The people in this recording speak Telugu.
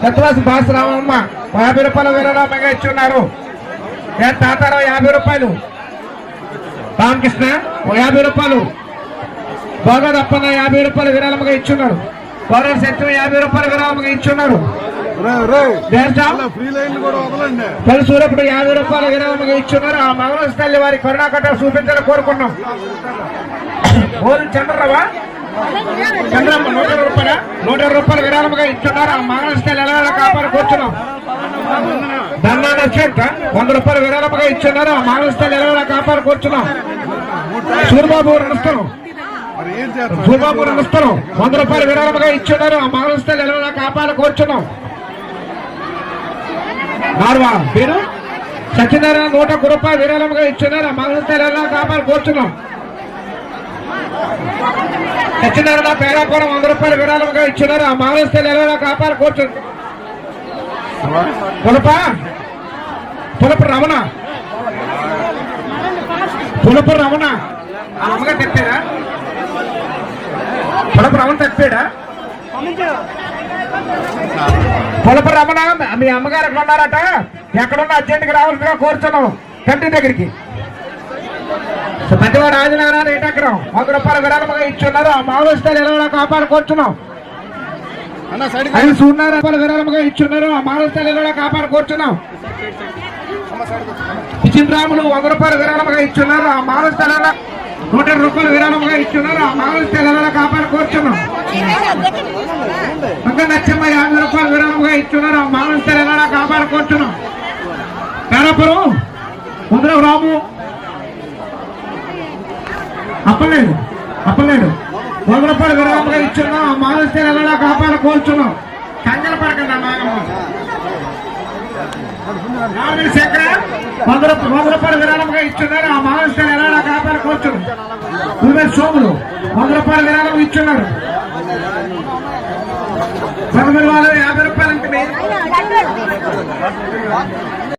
సత్వాసి భాస్రామమ్మ 50 రూపాయలు విరాళంగా ఇచ్చున్నారు. తాతారావు 50 రూపాయలు, రామకృష్ణ 50 రూపాయలు, భగవద్ అప్పన్న 50 రూపాయలు విరాళంగా ఇచ్చున్నారు. గౌరవ సత్యం 50 రూపాయలు విరాళంగా ఇచ్చున్నారు. సూరప్పుడు 50 రూపాయలు విరాళంగా ఇచ్చున్నారు. ఆ మంగళ తల్లి వారి కరుణాకట్ట చూపించాలని కోరుకున్నాం. చంద్రరావా చంద్రమ్మ 120 రూపాయలు విరాళంగా ఇచ్చున్నారు. ఆ మంగళ తల్లి ఎలా కాపాడు కూర్చున్నాం. దన్నా నక్షత్ర 100 రూపాయలు విరాళంగా ఇచ్చున్నారు. ఆ మంగళ తల్లి ఎలా కాపాడు కూర్చున్నాం. సూర్యబాబు నడుస్తాం, సూర్యబాబు నడుస్తాం 100 రూపాయలు విరాళంగా ఇచ్చున్నారు. ఆ మంగళ తల్లి ఎలా కాపాడు కూర్చున్నాం. నార్వా పేరు సత్యనారాయణ 101 రూపాయలు విరాళంగా ఇచ్చున్నారు. ఆ మంగళ తల్లి ఎలా కాపాడు కూర్చున్నాం. సత్యనారాయణ పేరాపురం 100 రూపాయలు విరాళంగా ఇచ్చినారు. ఆ మానవస్థలు ఎలా కాపాడు కూర్చుంది. పులప రమణ అమ్మగా తెప్పాడా? పులప రమణ తెప్పాడా? పులప రమణ మీ అమ్మగారు ఎక్కడ ఉన్నారట? ఎక్కడున్న అర్జెంట్కి రావాల్సిగా కూర్చున్నాం తండ్రి దగ్గరికి. పెద్దవాడు రాజనగరాలు ఏటెక్కడం 100 రూపాయలు విరాళంగా ఇచ్చున్నారు. ఆ మానవస్థలు ఎలా కాపాడు కూర్చున్నాం. 500 రూపాయలు విరాళంగా ఇచ్చున్నారు. ఆ మానవస్థలు ఎలా కాపాడు కూర్చున్నాం. విచిత్రాములు 100 రూపాయలు విరాళంగా ఇచ్చున్నారు. ఆ మానవస్థలు 120 రూపాయలు విరాళంగా ఇచ్చున్నారు. ఆ మానవస్థలు ఎలా కాపాడు కూర్చున్నాం. ఇంకా నచ్చమ్మ 50 రూపాయలు విరాళంగా ఇచ్చున్నారు. ఆ మానవస్థలు ఎలా కాపాడు కూర్చున్నాం. పేరాపురం ముందర రాము అప్పలేడు 100 రూపాయలు విరాళంగా ఇచ్చున్నాం. ఆ మానవస్థలు ఎలా కాపాడు కూర్చున్నాం. కంగల పడకండి నాగమ్మ. శంకర 100 రూపాయలు విరాళంగా ఇచ్చున్నారు. ఆ మానవస్థలు ఎలా కాపాడు కూర్చున్నాం. సోములు 100 రూపాయలు విరాళం ఇచ్చున్నారు. వాళ్ళు 50 రూపాయలు అంటే